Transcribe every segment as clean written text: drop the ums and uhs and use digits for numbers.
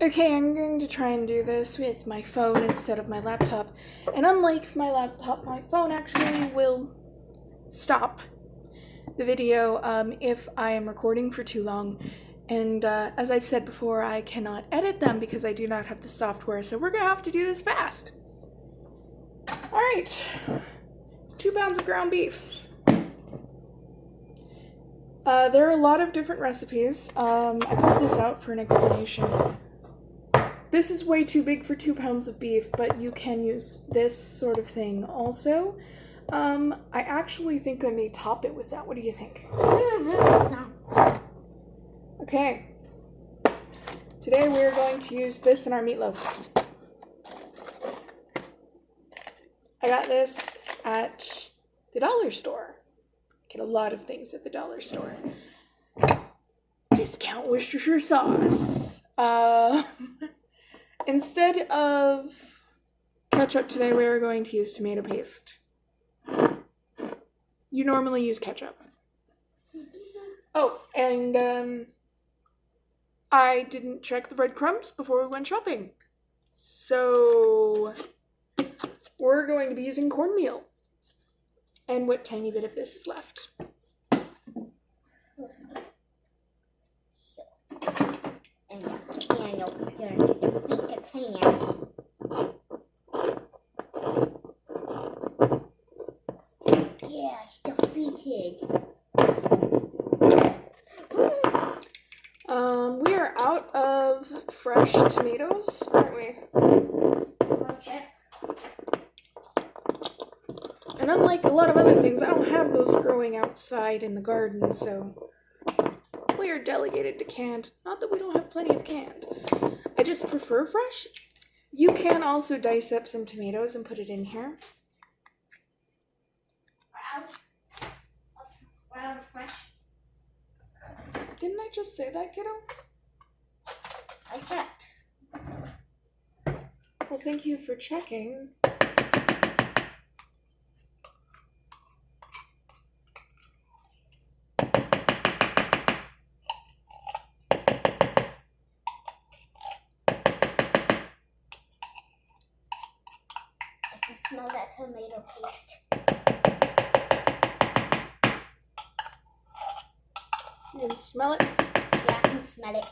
Okay, I'm going to try and do this with my phone instead of my laptop. And unlike my laptop, my phone actually will stop the video if I am recording for too long. And as I've said before, I cannot edit them because I do not have the software, so we're going to have to do this fast. Alright, 2 pounds of ground beef. There are a lot of different recipes. I pulled this out for an explanation. This is way too big for 2 pounds of beef, but you can use this sort of thing also. I actually think I may top it with that. What do you think? No. Okay. Today we're going to use this in our meatloaf. I got this at the dollar store. Get a lot of things at the dollar store. Discount Worcestershire sauce. Instead of ketchup today, we are going to use tomato paste. You normally use ketchup. Oh, and I didn't check the breadcrumbs before we went shopping. So we're going to be using cornmeal. And what tiny bit of this is left. And you're going to defeat the pan. Yes, defeated. We are out of fresh tomatoes, aren't we? Okay. And unlike a lot of other things, I don't have those growing outside in the garden, so we are delegated to canned. Not that we don't have plenty of canned. I just prefer fresh. You can also dice up some tomatoes and put it in here. We're out of fresh. Didn't I just say that, kiddo? I checked. Well, thank you for checking. I can smell that tomato paste. You can smell it. Yeah, I can smell it.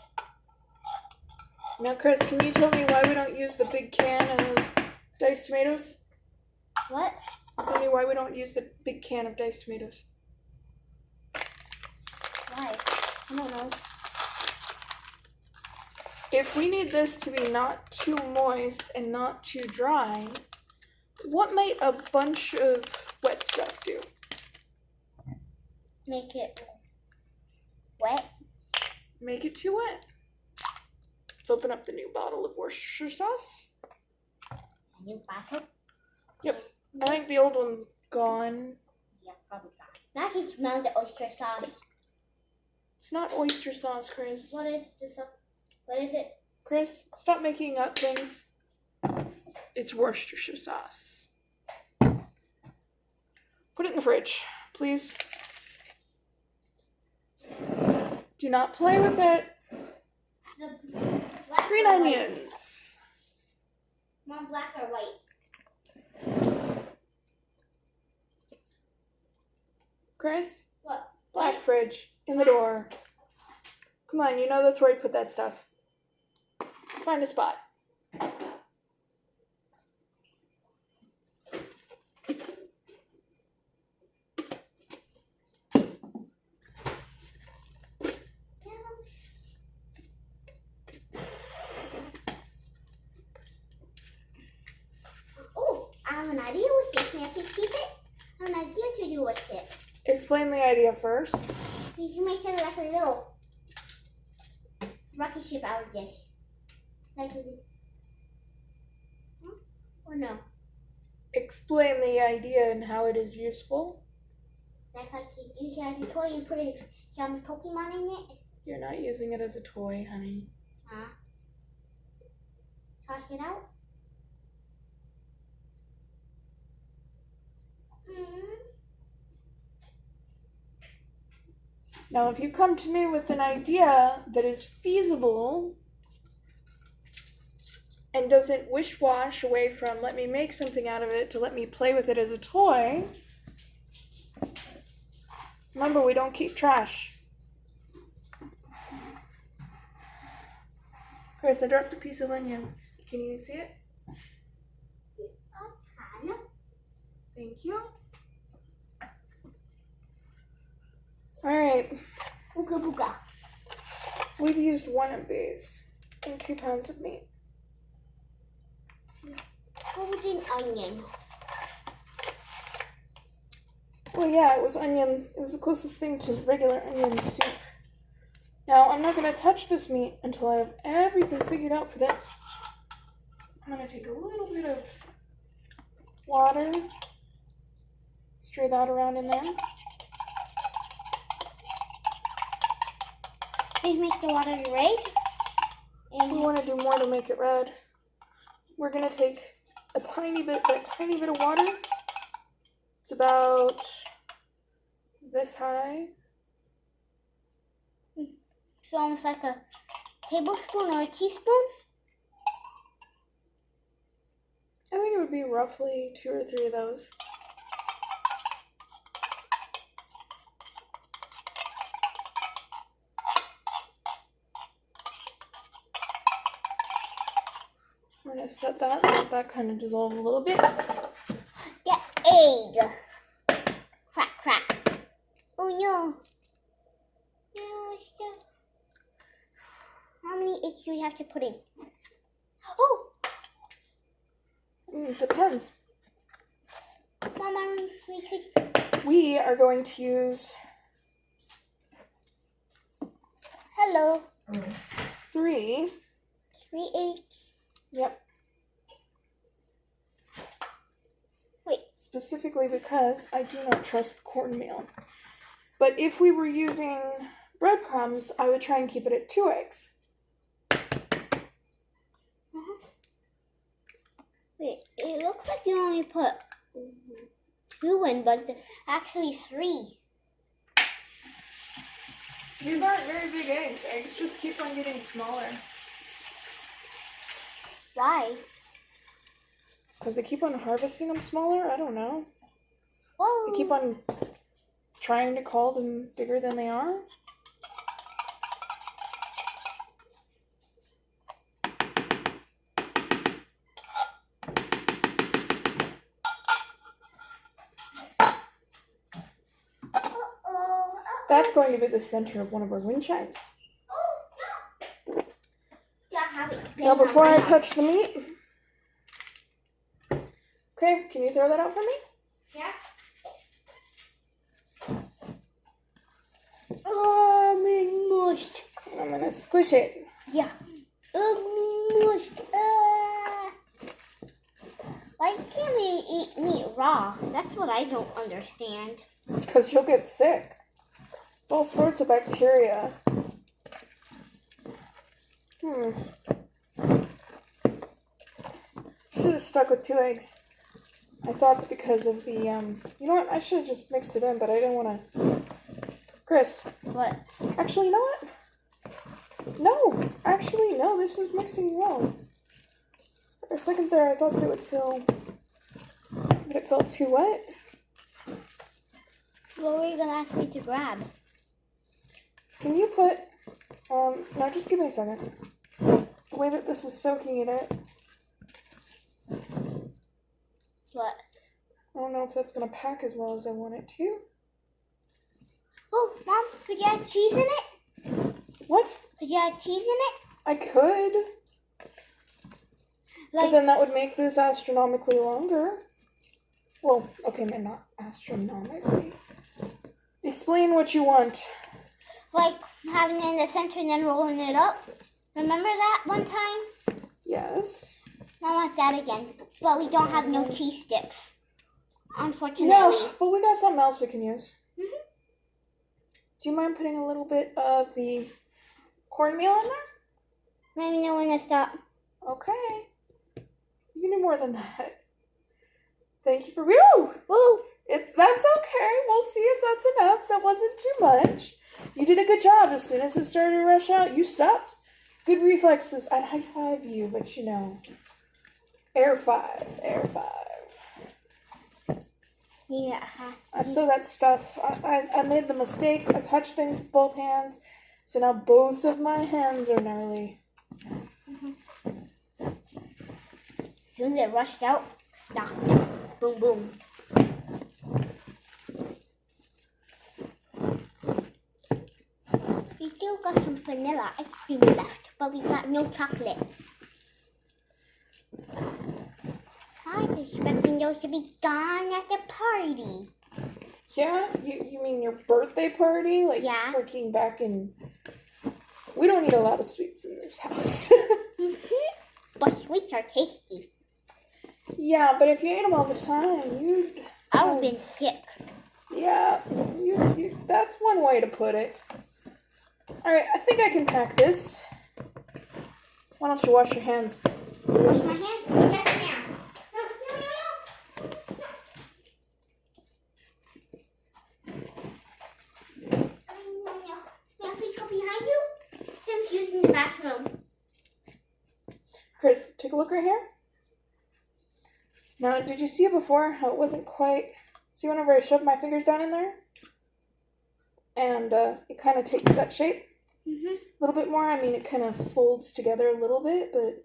Now, Chris, can you tell me why we don't use the big can of diced tomatoes? What? Tell me why we don't use the big can of diced tomatoes. Why? I don't know. If we need this to be not too moist and not too dry, what might a bunch of wet stuff do? Make it wet. Make it too wet. Let's open up the new bottle of Worcestershire sauce. A new bottle? Yep. I think the old one's gone. Yeah, probably not. Now I can smell the oyster sauce. It's not oyster sauce, Chris. What is this? What is it? Chris, stop making up things. It's Worcestershire sauce. Put it in the fridge, please. Do not play with it. The black Green or onions. white? Mom, black or white? Chris, What? black fridge in the door. Come on, you know that's where I put that stuff. Find a spot. Oh, I have an idea with it. Can I please keep it? I have an idea to do with it. Explain the idea first. You can make it like a little rocket ship out of this. Like a... Huh? Or no? Explain the idea and how it is useful. Like I could use it as a toy and put some Pokemon in it. You're not using it as a toy, honey. Huh? Toss it out. Now, if you come to me with an idea that is feasible, and doesn't wish-wash away from let me make something out of it to let me play with it as a toy. Remember, we don't keep trash. Chris, I dropped a piece of onion. Can you see it? I can. Thank you. Alright. Booga booga. We've used one of these and 2 pounds of meat. What was an onion? Well, yeah, it was onion. It was the closest thing to regular onion soup. Now, I'm not going to touch this meat until I have everything figured out for this. I'm going to take a little bit of water, stir that around in there. Please make the water red. And we want to do more to make it red. We're going to take a tiny bit of water. It's about this high. It's almost like a tablespoon or a teaspoon. I think it would be roughly 2 or 3 of those. We're going to set that and let that kind of dissolve a little bit. The egg. Crack, crack. Oh no. How many eggs do we have to put in? Oh! It depends. Mama, We are going to use hello. 3. 3 eggs. Yep. Wait. Specifically because I do not trust cornmeal. But if we were using breadcrumbs, I would try and keep it at 2 eggs. Wait, it looks like you only put 2 in, but it's actually 3. These aren't very big eggs. Eggs just keep on getting smaller. Why? Because they keep on harvesting them smaller? I don't know. Whoa. They keep on trying to call them bigger than they are. That's going to be the center of one of our wind chimes. Now, before I touch the meat, okay, can you throw that out for me? Yeah. Mushed. I'm gonna squish it. Yeah. Mushed. Why can't we eat meat raw? That's what I don't understand. It's because you'll get sick. It's all sorts of bacteria. Should have stuck with 2 eggs. I thought that because of the, you know what? I should have just mixed it in, but I didn't want to. Chris. What? Actually, you know what? No. Actually, no. This is mixing well. For a second there, I thought that it would feel. But it felt too wet. What were you gonna ask me to grab? Can you put? No, just give me a second. The way that this is soaking in it. What? I don't know if that's gonna pack as well as I want it to. Oh, Mom, could you add cheese in it? What? Could you add cheese in it? I could. But then that would make this astronomically longer. Well, okay, maybe not astronomically. Explain what you want. Like having it in the center and then rolling it up. Remember that one time? Yes. I want that again. But we don't have no cheese sticks. Unfortunately. No, but we got something else we can use. Mm-hmm. Do you mind putting a little bit of the cornmeal in there? Let me know when to stop. Okay. You can do more than that. Thank you for... Woo! Woo! That's okay. We'll see if that's enough. That wasn't too much. You did a good job. As soon as it started to rush out, you stopped. Good reflexes. I'd high five you, but you know. Air 5. Air 5. Yeah. I still got stuff. I made the mistake. I touched things with both hands. So now both of my hands are gnarly. As soon as it rushed out, stopped. Boom, boom. We still got some vanilla ice cream left, but we got no chocolate. I was expecting those to be gone at the party. Yeah? You mean your birthday party? Like Yeah. freaking back in... We don't eat a lot of sweets in this house. But sweets are tasty. Yeah, but if you ate them all the time, you'd... I would have been sick. Yeah, you, that's one way to put it. Alright, I think I can pack this. Why don't you wash your hands? Wash my hands? Yes, ma'am. May I please go behind you? Tim's using the bathroom. Chris, take a look right here. Now, did you see it before? How it wasn't quite... See whenever I shoved my fingers down in there? And it kind of takes that shape a little bit more. I mean, it kind of folds together a little bit, but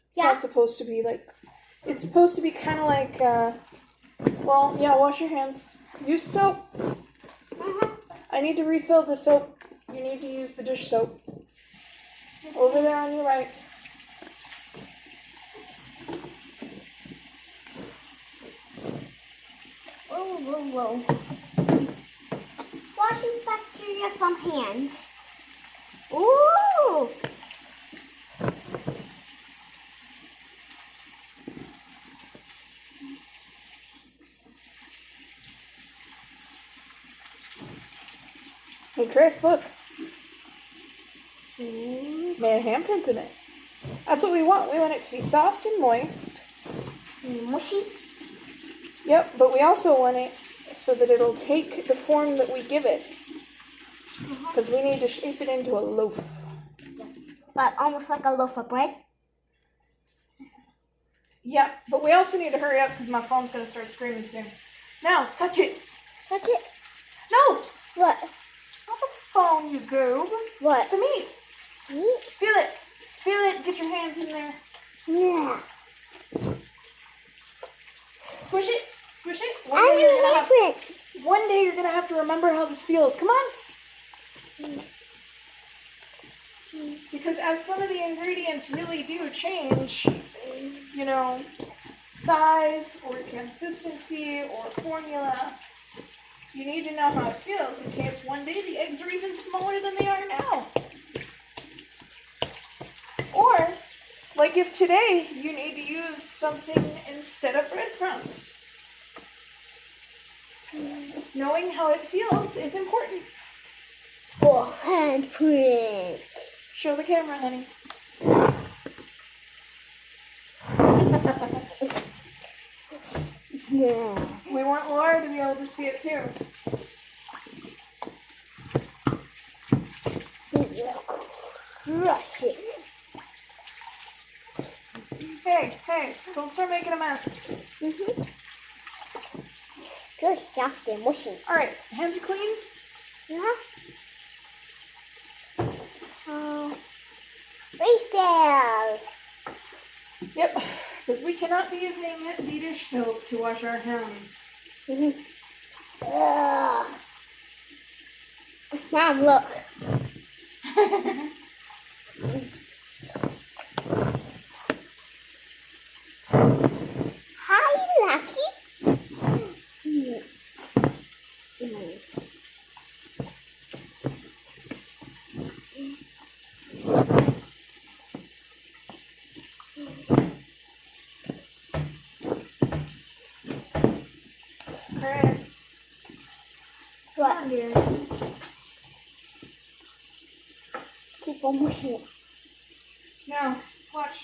it's not supposed to be like... It's supposed to be kind of like... Well, yeah, wash your hands. Use soap. I need to refill the soap. You need to use the dish soap. Over there on your right. Whoa. Washing bacteria from hands. Ooh! Hey, Chris, look. Made a handprint in it. That's what we want. We want it to be soft and moist. Mushy? Yep, but we also want it so that it'll take the form that we give it. Because we need to shape it into a loaf. But almost like a loaf of bread? Yep, but we also need to hurry up because my phone's going to start screaming soon. Now, touch it. Touch it? No! What? Not the phone, you goob. What? The meat. Meat? Feel it. Feel it. Get your hands in there. Yeah. Squish it. Squish it. One day you're going to have to remember how this feels. Come on. Because as some of the ingredients really do change, you know, size or consistency or formula, you need to know how it feels in case one day the eggs are even smaller than they are now. Or, like if today you need to use something instead of breadcrumbs. Knowing how it feels is important. Oh, handprint. Show the camera, honey. Yeah. We want Laura to be able to see it too. Crush it. Hey, don't start making a mess. Good, soft and mushy. Alright, hands are clean? Yeah. Refill. Yep, because we cannot be using the dish soap to wash our hands. Mom, look. Hi, Lucky. Chris. What? Come on, dear. Keep on mushing it. Now, watch.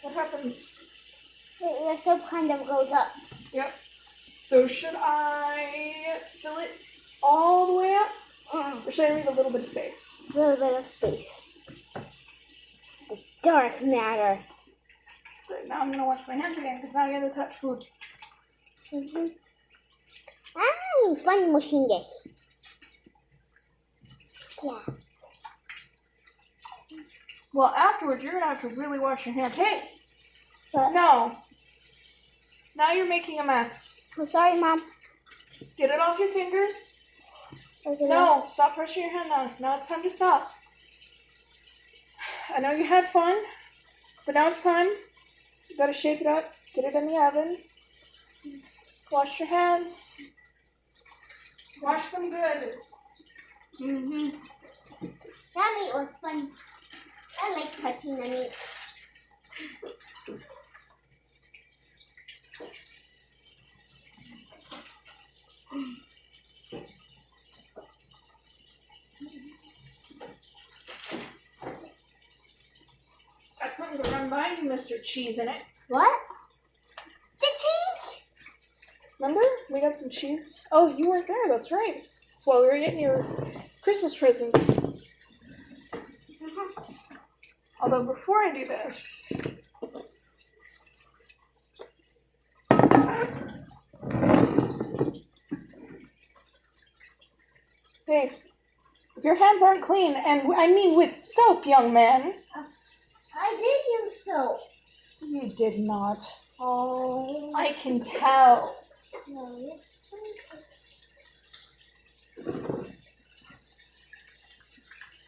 What happens? The soap kind of goes up. Yep. So should I fill it all the way up? Or should I leave a little bit of space? A little bit of space. dark matter. But now I'm gonna wash my hands again because now I gotta touch food. I'm having fun washing this. Yeah. Well, afterwards, you're gonna have to really wash your hands. Hey! What? No! Now you're making a mess. I'm sorry, Mom. Get it off your fingers. Okay, No, stop brushing your hand now. Now it's time to stop. I know you had fun, but now it's time. You gotta shake it up, get it in the oven. Wash your hands. Wash them good. That meat was fun. I like touching the meat. Got something to run by you, Mr. Cheese in it. What? The cheese! Remember? We got some cheese. Oh, you weren't there, that's right. Well, we were getting your Christmas presents. Although before I do this, hey, if your hands aren't clean, and I mean with soap, young man. I did use soap. You did not. Oh. I can tell. No.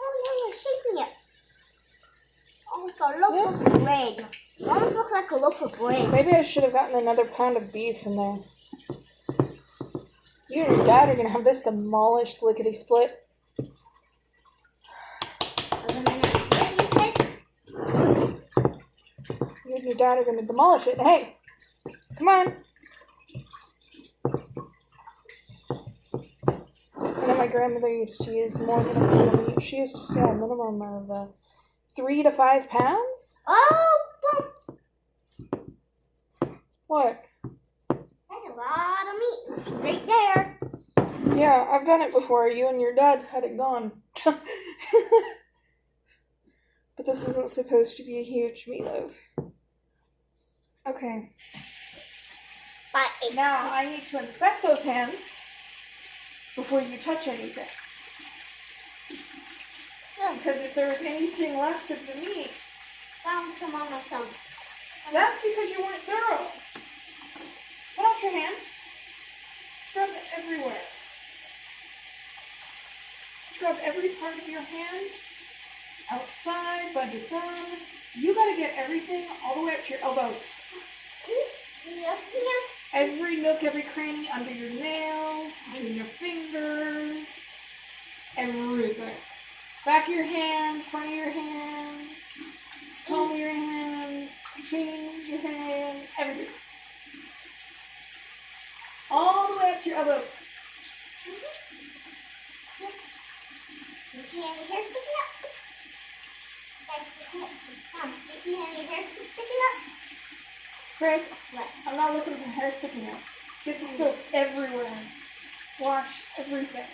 Oh, yeah, you're shaking it. Oh, it's a loaf of bread. It almost looks like a loaf of bread. Maybe I should have gotten another pound of beef in there. You and your dad are going to have this demolished lickety-split. You and your dad are going to demolish it. Hey, come on. I know my grandmother used to use more than a pound of meat. She used to say a minimum of 3 to 5 pounds. Oh, boom. What? That's a lot of meat right there. Yeah, I've done it before. You and your dad had it gone. But this isn't supposed to be a huge meatloaf. Okay. But it's Now I need to inspect those hands before you touch anything. Because if there was anything left of the meat, found some on my thumb. that's because you weren't thorough. Wash your hands. Scrub everywhere. Scrub every part of your hand. Outside, by the thumb. You gotta get everything all the way up to your elbows. Every nook, every cranny under your nails, between your fingers, everything. Back of your hands, front of your hands, palm of your hands, between your hands, everything. All the way up to your elbows. You see any hair sticking up? Mom, you see any hair sticking up? Chris, What? I'm not looking for hair sticking out. Get the soap everywhere. Wash everything.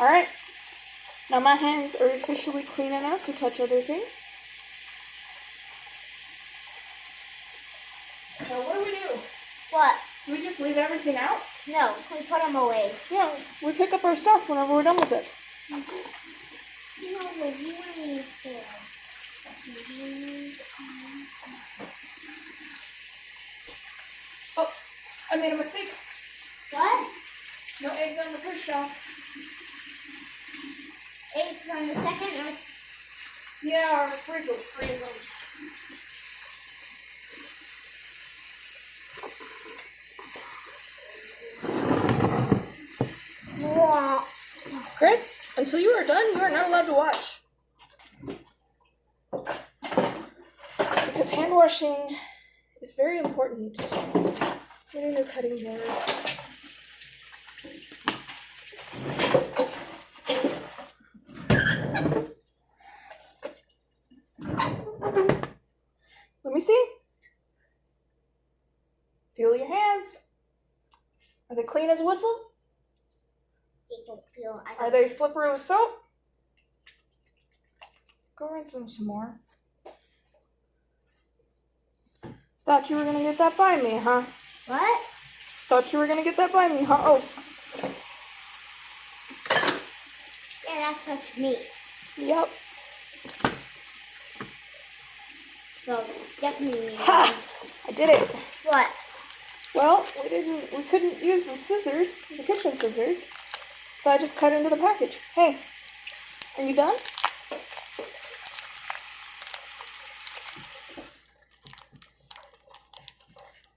Alright. Now my hands are officially clean enough to touch other things. So what do we do? What? Do we just leave everything out? No, we put them away. Yeah, we pick up our stuff whenever we're done with it. No, you need to. Oh, I made a mistake. What? No eggs on the first shelf. Eggs on the second or? Yeah, our fridge will freeze them. Wah. Chris, until you are done, you are not allowed to watch. Because hand washing is very important. Get a new cutting board. Let me see. Feel your hands. Are they clean as a whistle? They don't feel. Are they slippery with soap? Go rinse them some more. Thought you were gonna get that by me, huh? What? Thought you were gonna get that by me, huh? Oh. Yeah, that's such meat. Yep. So definitely. Ha! I did it. What? Well, we couldn't use the scissors, the kitchen scissors, so I just cut into the package. Hey, are you done?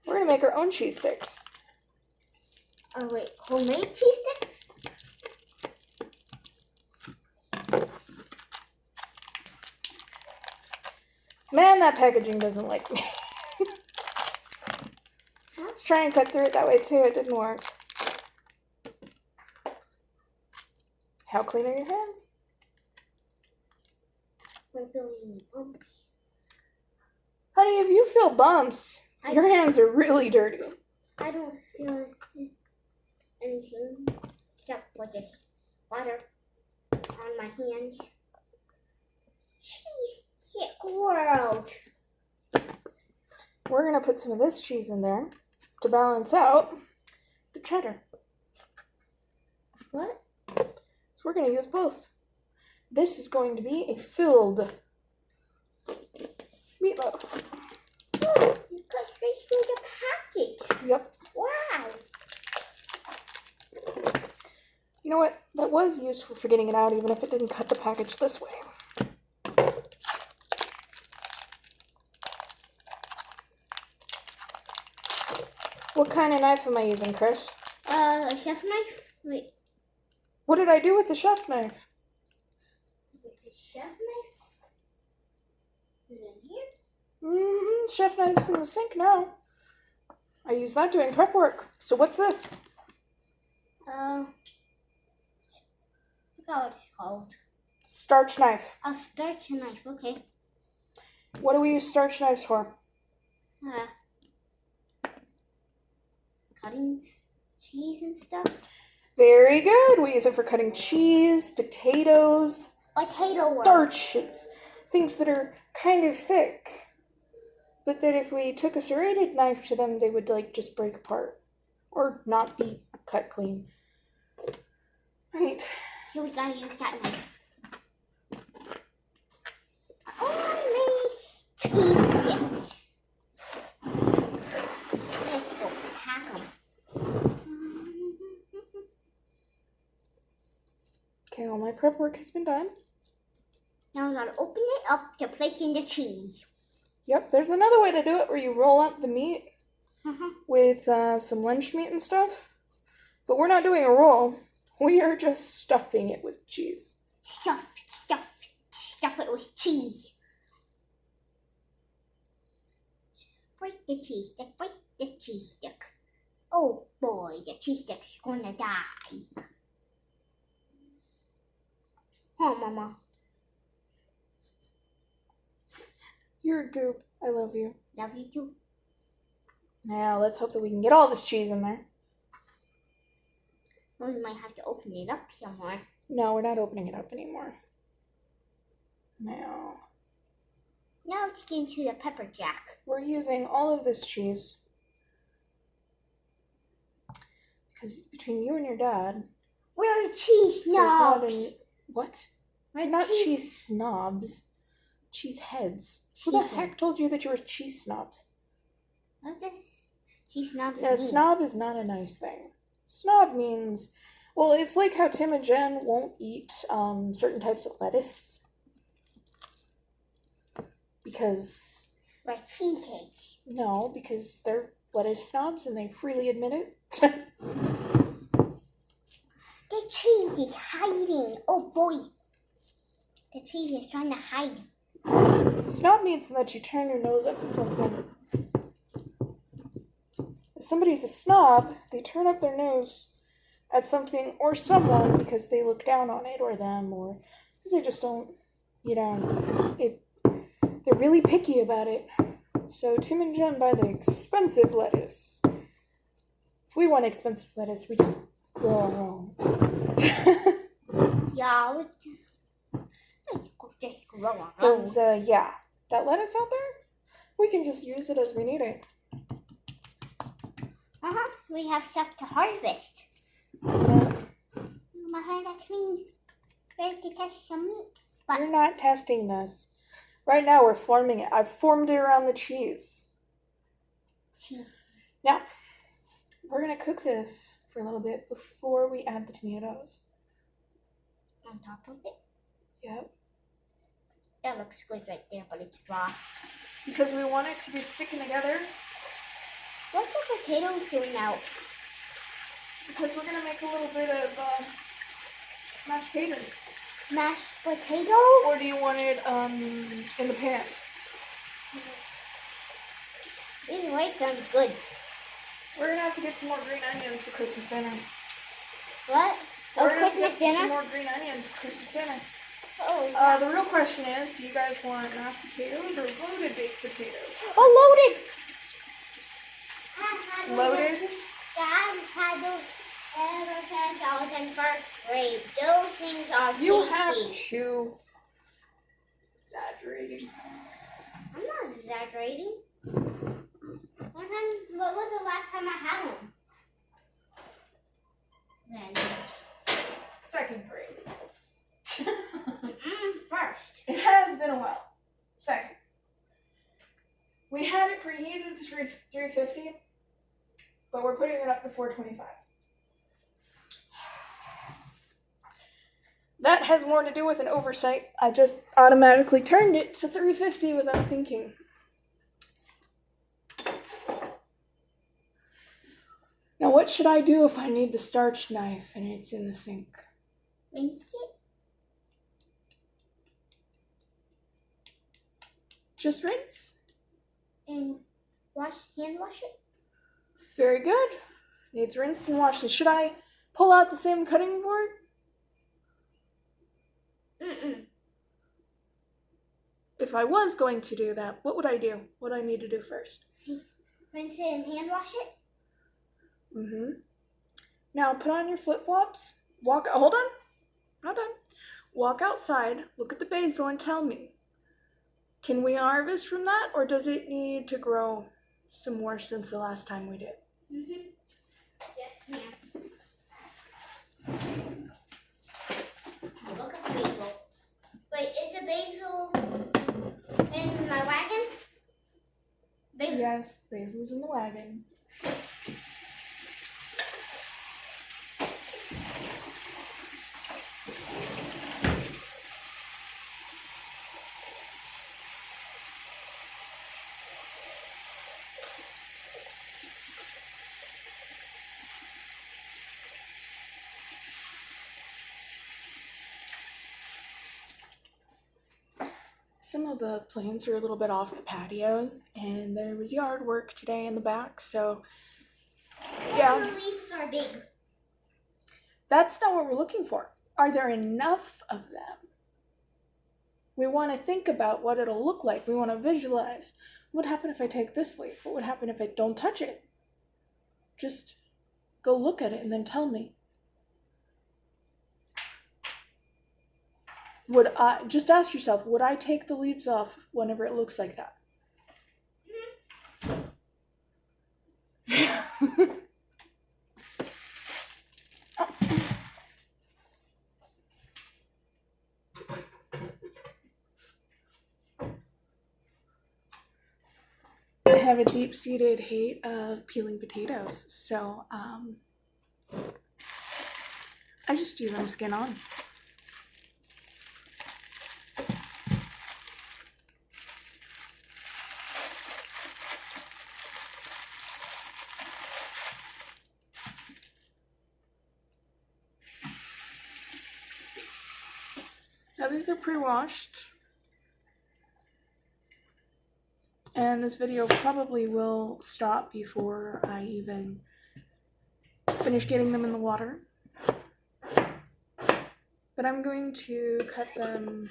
We're gonna make our own cheese sticks. Oh wait, homemade cheese sticks? Man, that packaging doesn't like me. Let's try and cut through it that way too. It didn't work. How clean are your hands? I'm feeling bumps. Honey, if you feel bumps, your hands are really dirty. I don't feel anything except for just water on my hands. Cheese stick world. We're gonna put some of this cheese in there to balance out the cheddar. What? So we're gonna use both. This is going to be a filled meatloaf. Look, you cut straight through the package. Yep. Wow. You know what? That was useful for getting it out, even if it didn't cut the package this way. What kind of knife am I using, Chris? A chef knife? Wait. What did I do with the chef knife? The chef knife? Is it in here? Chef knife's in the sink now. I use that doing prep work. So what's this? I forgot what it's called. Starch knife. A starch knife, okay. What do we use starch knives for? Cutting cheese and stuff. Very good. We use it for cutting cheese, potatoes, starches, things that are kind of thick. But that if we took a serrated knife to them, they would just break apart or not be cut clean. Right. So we gotta use that knife. Only cheese sticks. Let's go pack them. Okay, all my prep work has been done. Now we gotta open it up to place in the cheese. Yep, there's another way to do it where you roll up the meat with some lunch meat and stuff. But we're not doing a roll. We are just stuffing it with cheese. Stuff it with cheese. Break the cheese stick. Oh boy, the cheese stick's gonna die. Oh, Mama. You're a goop. I love you. Love you too. Now, let's hope that we can get all this cheese in there. Well, we might have to open it up somewhere. No, we're not opening it up anymore. Now let's get into the pepper jack. We're using all of this cheese because between you and your dad, we're cheese snobs. What? We're not cheese snobs. Cheese heads. Who the heck told you that you were cheese snobs? What's this? Cheese snobs. No, snob is not a nice thing. Snob means, well, it's like how Tim and Jen won't eat certain types of lettuce because we're cheeseheads. No, because they're lettuce snobs and they freely admit it. The cheese is hiding. Oh boy. The cheese is trying to hide. Snob means that you turn your nose up at something. If somebody's a snob, they turn up their nose at something or someone because they look down on it or them or because they just don't, they're really picky about it. So Tim and Jen buy the expensive lettuce. If we want expensive lettuce, we just grow our own. Yeah, let's go grow. Because, yeah, that lettuce out there, we can just use it as we need it. We have stuff to harvest. Yeah. Behind that means ready to catch some meat. But You're not testing this. Right now, we're forming it. I've formed it around the cheese. cheese. Now, we're going to cook this for a little bit before we add the tomatoes. On top of it. Yep. That looks good right there, but it's raw. Because we want it to be sticking together. What's the potatoes doing out? Because we're going to make a little bit of mashed taters. Mashed potatoes? Or do you want it in the pan? Either way, sounds good. We're going to have to get some more green onions for Christmas dinner. What? We're gonna have to Christmas get dinner? some more green onions for Christmas dinner. Oh, The real question is, do you guys want mashed potatoes or loaded baked potatoes? oh, loaded! Loaded? Dad had those ever since I was in first grade. Those things are You tasty. have to. Exaggerating. I'm not exaggerating. What was the last time I had them? Second grade. First. It has been a while. Second. We had it preheated to 350, but we're putting it up to 425. That has more to do with an oversight. I just automatically turned it to 350 without thinking. Now, what should I do if I need the starch knife and it's in the sink? Rinse it. Just rinse. And hand wash it. Very good. Needs rinse and wash. Should I pull out the same cutting board? If I was going to do that, what would I do? What do I need to do first? Rinse it and hand wash it. Now put on your flip-flops. Hold on. Not done. Walk outside, look at the basil and tell me, can we harvest from that or does it need to grow some more since the last time we did? Yes, ma'am. Look at the basil. Wait, is the basil in my wagon? Basil. Yes, basil's in the wagon. Some of the plants are a little bit off the patio, and there was yard work today in the back, so yeah. The leaves are big. That's not what we're looking for. Are there enough of them? We want to think about what it'll look like. We want to visualize. What would happen if I take this leaf? What would happen if I don't touch it? Just go look at it and then tell me. Just ask yourself, would I take the leaves off whenever it looks like that? I have a deep-seated hate of peeling potatoes, so I just do them skin on. Now these are pre-washed, and this video probably will stop before I even finish getting them in the water. But I'm going to cut them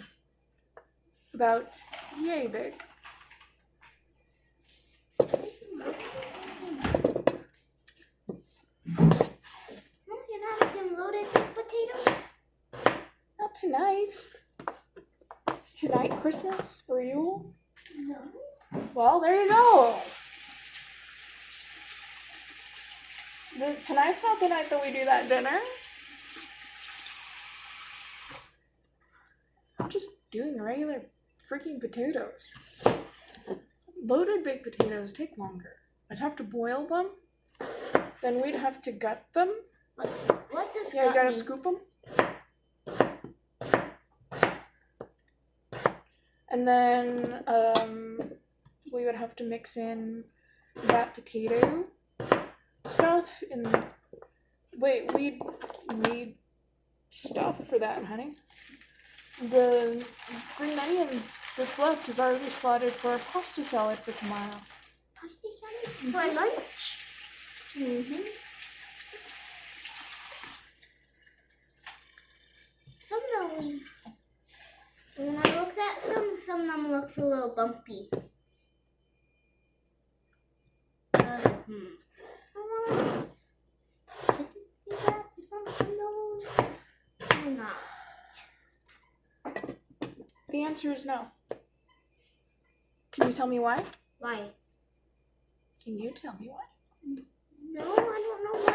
about yay big. You're not some loaded potatoes? Not tonight. Is tonight Christmas or Yule? No. Well, there you go. Tonight's not the night that we do that dinner. I'm just doing regular freaking potatoes. Loaded baked potatoes take longer. I'd have to boil them. Then we'd have to gut them. What does Yeah, you that gotta mean? scoop them. And then we would have to mix in that potato stuff. And wait, we need stuff for that, honey. The green onions that's left is already slotted for a pasta salad for tomorrow. Pasta salad for lunch? Some of them, when I looked at some of them looks a little bumpy. Or not. The answer is no. Can you tell me why? Why? Can you tell me why? No, I don't know why.